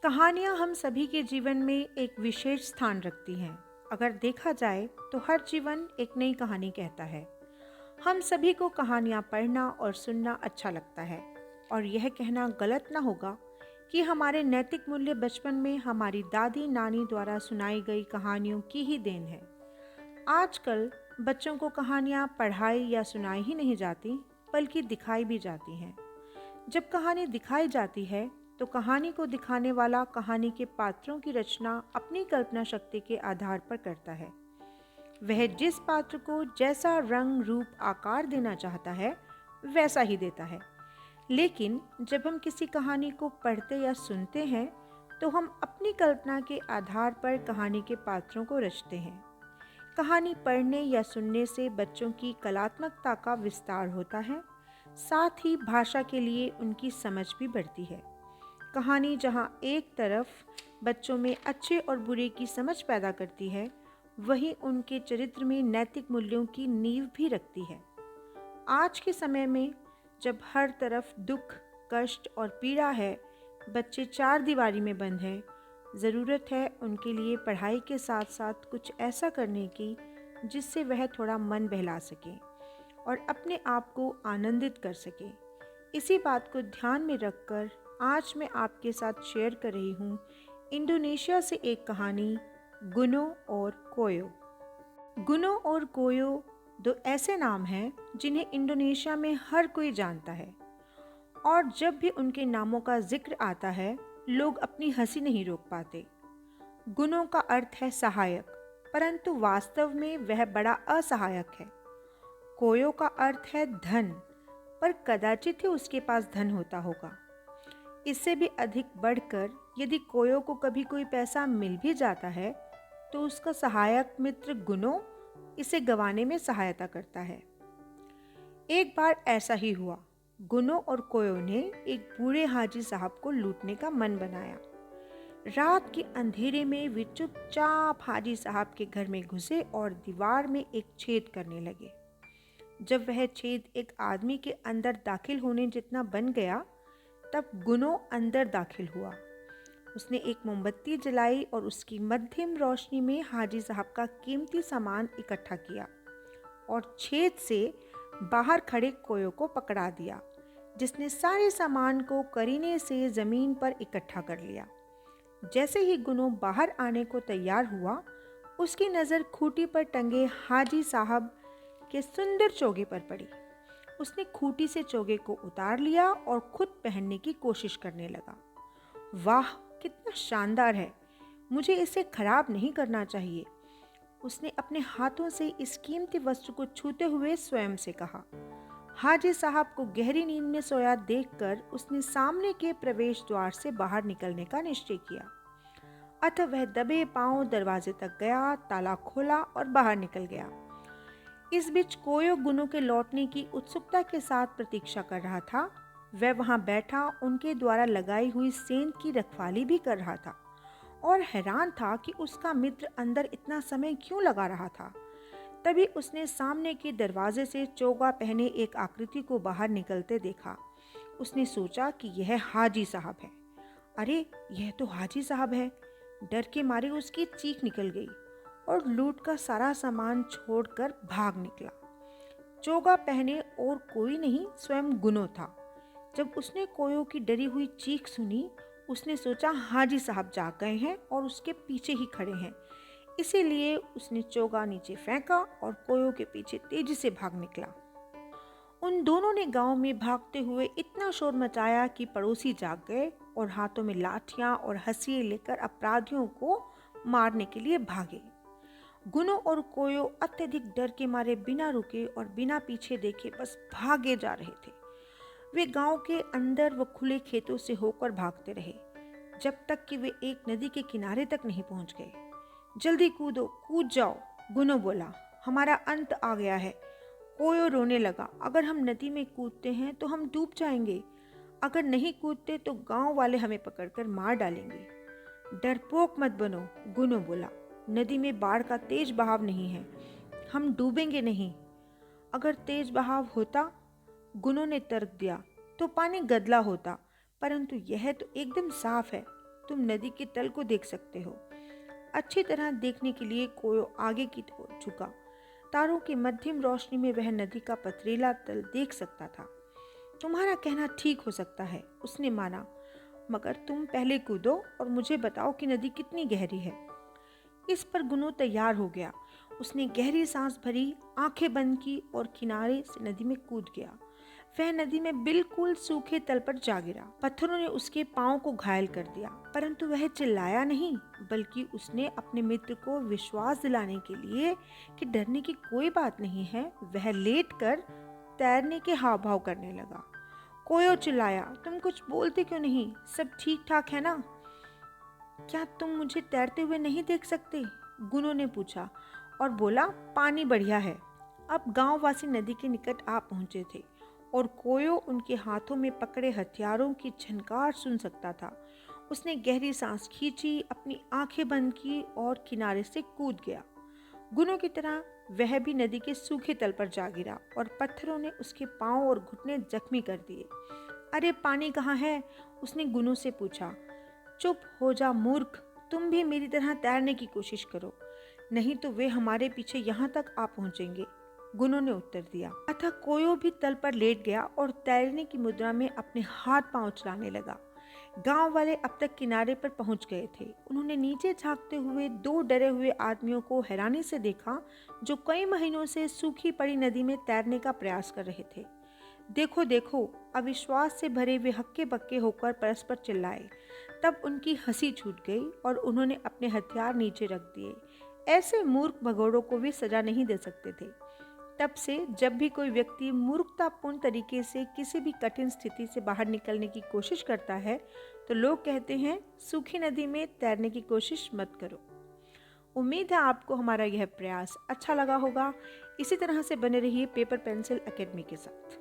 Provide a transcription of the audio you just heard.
कहानियाँ हम सभी के जीवन में एक विशेष स्थान रखती हैं। अगर देखा जाए तो हर जीवन एक नई कहानी कहता है। हम सभी को कहानियाँ पढ़ना और सुनना अच्छा लगता है और यह कहना गलत ना होगा कि हमारे नैतिक मूल्य बचपन में हमारी दादी नानी द्वारा सुनाई गई कहानियों की ही देन है। आजकल बच्चों को कहानियाँ पढ़ाई या सुनाई ही नहीं जाती, बल्कि दिखाई भी जाती हैं। जब कहानी दिखाई जाती है तो कहानी को दिखाने वाला कहानी के पात्रों की रचना अपनी कल्पना शक्ति के आधार पर करता है। वह जिस पात्र को जैसा रंग रूप आकार देना चाहता है वैसा ही देता है। लेकिन जब हम किसी कहानी को पढ़ते या सुनते हैं तो हम अपनी कल्पना के आधार पर कहानी के पात्रों को रचते हैं। कहानी पढ़ने या सुनने से बच्चों की कलात्मकता का विस्तार होता है, साथ ही भाषा के लिए उनकी समझ भी बढ़ती है। कहानी जहाँ एक तरफ बच्चों में अच्छे और बुरे की समझ पैदा करती है, वहीं उनके चरित्र में नैतिक मूल्यों की नींव भी रखती है। आज के समय में जब हर तरफ दुख, कष्ट और पीड़ा है, बच्चे चार दीवारी में बंद हैं, ज़रूरत है उनके लिए पढ़ाई के साथ साथ कुछ ऐसा करने की जिससे वह थोड़ा मन बहला सके और अपने आप को आनंदित कर सके। इसी बात को ध्यान में रखकर आज मैं आपके साथ शेयर कर रही हूँ इंडोनेशिया से एक कहानी, गुनो और कोयो। गुनो और कोयो दो ऐसे नाम हैं जिन्हें इंडोनेशिया में हर कोई जानता है और जब भी उनके नामों का जिक्र आता है लोग अपनी हंसी नहीं रोक पाते। गुनो का अर्थ है सहायक, परंतु वास्तव में वह बड़ा असहायक है। कोयो का अर्थ है धन, पर कदाचित ही उसके पास धन होता होगा। इससे भी अधिक बढ़कर यदि कोयो को कभी कोई पैसा मिल भी जाता है तो उसका सहायक मित्र गुनो इसे गंवाने में सहायता करता है। एक बार ऐसा ही हुआ। गुनो और कोयो ने एक बूढ़े हाजी साहब को लूटने का मन बनाया। रात के अंधेरे में वे चुपचाप हाजी साहब के घर में घुसे और दीवार में एक छेद करने लगे। जब वह छेद एक आदमी के अंदर दाखिल होने जितना बन गया, तब गुनो अंदर दाखिल हुआ। उसने एक मोमबत्ती जलाई और उसकी मध्यम रोशनी में हाजी साहब का कीमती सामान इकट्ठा किया और छेद से बाहर खड़े कोयो को पकड़ा दिया, जिसने सारे सामान को करीने से जमीन पर इकट्ठा कर लिया। जैसे ही गुनो बाहर आने को तैयार हुआ, उसकी नज़र खूंटी पर टंगे हाजी साहब के सुंदर चोगे पर पड़ी। उसने खूंटी से चोगे को उतार लिया और खुद पहनने की कोशिश करने लगा। वाह, कितना शानदार है! मुझे इसे खराब नहीं करना चाहिए, उसने अपने हाथों से इस कीमती वस्त्र को छूते हुए स्वयं से कहा। हाजी साहब को गहरी नींद में सोया देखकर उसने सामने के प्रवेश द्वार से बाहर निकलने का निश्चय किया। अतः वह दबे पांव दरवाजे तक गया, ताला खोला और बाहर निकल गया। इस बीच कोयो गुनो के लौटने की उत्सुकता के साथ प्रतीक्षा कर रहा था। वह वहां बैठा उनके द्वारा लगाई हुई सेंध की रखवाली भी कर रहा था और हैरान था कि उसका मित्र अंदर इतना समय क्यों लगा रहा था। तभी उसने सामने के दरवाजे से चोगा पहने एक आकृति को बाहर निकलते देखा। उसने सोचा कि यह हाजी साहब है। अरे, यह तो हाजी साहब है! डर के मारे उसकी चीख निकल गई और लूट का सारा सामान छोड़कर भाग निकला। चोगा पहने और कोई नहीं, स्वयं गुनो था। जब उसने कोयो की डरी हुई चीख सुनी, उसने सोचा हाजी साहब जाग गए हैं और उसके पीछे ही खड़े हैं। इसीलिए उसने चोगा नीचे फेंका और कोयो के पीछे तेजी से भाग निकला। उन दोनों ने गांव में भागते हुए इतना शोर मचाया कि पड़ोसी जाग गए और हाथों में लाठियां और हंसिए लेकर अपराधियों को मारने के लिए भागे। गुनो और कोयो अत्यधिक डर के मारे बिना रुके और बिना पीछे देखे बस भागे जा रहे थे। वे गांव के अंदर व खुले खेतों से होकर भागते रहे, जब तक कि वे एक नदी के किनारे तक नहीं पहुंच गए। जल्दी कूदो, कूद जाओ, गुनो बोला, हमारा अंत आ गया है। कोयो रोने लगा, अगर हम नदी में कूदते हैं तो हम डूब जाएंगे, अगर नहीं कूदते तो गांव वाले हमें पकड़कर मार डालेंगे। डरपोक मत बनो, गुनो बोला, नदी में बाढ़ का तेज बहाव नहीं है, हम डूबेंगे नहीं। अगर तेज बहाव होता, गुनो ने तर्क दिया, तो पानी गदला होता, परंतु यह तो एकदम साफ है। तुम नदी के तल को देख सकते हो। अच्छी तरह देखने के लिए कोयो आगे की ओर झुका। तारों की मध्यम रोशनी में वह नदी का पथरीला तल देख सकता था। तुम्हारा कहना ठीक हो सकता है, उसने माना, मगर तुम पहले कूदो और मुझे बताओ कि नदी कितनी गहरी है। इस पर गुनो तैयार हो गया। उसने गहरी सांस भरी, आंखें बंद की और किनारे से नदी में कूद गया। वह नदी में बिल्कुल सूखे तल पर जा गिरा। पत्थरों ने उसके पांव को घायल कर दिया, परंतु वह चिल्लाया नहीं, बल्कि उसने अपने मित्र को विश्वास दिलाने के लिए कि डरने की कोई बात नहीं है, वह लेटकर तैरने के हाव भाव करने लगा। कोयो चिल्लाया, तुम कुछ बोलते क्यों नहीं? सब ठीक ठाक है ना? क्या तुम मुझे तैरते हुए नहीं देख सकते? गुनो ने पूछा और बोला, पानी बढ़िया है। अब गांववासी नदी के निकट आ पहुंचे थे और कोयो उनके हाथों में पकड़े हथियारों की झनकार सुन सकता था। उसने गहरी सांस खींची, अपनी आंखें बंद की और किनारे से कूद गया। गुनो की तरह वह भी नदी के सूखे तल पर जा गिरा और पत्थरों ने उसके पांव और घुटने जख्मी कर दिए। अरे पानी कहाँ है? उसने गुनो से पूछा। चुप हो जा मूर्ख, तुम भी मेरी तरह तैरने की कोशिश करो, नहीं तो वे हमारे पीछे यहाँ तक आ पहुँचेंगे, गुनो ने उत्तर दिया। अतः कोयो भी तल पर लेट गया और तैरने की मुद्रा में अपने हाथ पांव चलाने लगा। गांव वाले अब तक किनारे पर पहुंच गए थे। उन्होंने नीचे झांकते हुए दो डरे हुए आदमियों को हैरानी से देखा, जो कई महीनों से सूखी पड़ी नदी में तैरने का प्रयास कर रहे थे। देखो देखो, अविश्वास से भरे हुए हक्के बक्के होकर परस्पर चिल्लाए। तब उनकी हंसी छूट गई और उन्होंने अपने हथियार नीचे रख दिए। ऐसे मूर्ख भगोड़ों को भी सजा नहीं दे सकते थे। तब से जब भी कोई व्यक्ति मूर्खतापूर्ण तरीके से किसी भी कठिन स्थिति से बाहर निकलने की कोशिश करता है, तो लोग कहते हैं, सूखी नदी में तैरने की कोशिश मत करो। उम्मीद है आपको हमारा यह प्रयास अच्छा लगा होगा। इसी तरह से बने रहिए पेपर पेंसिल एकेडमी के साथ।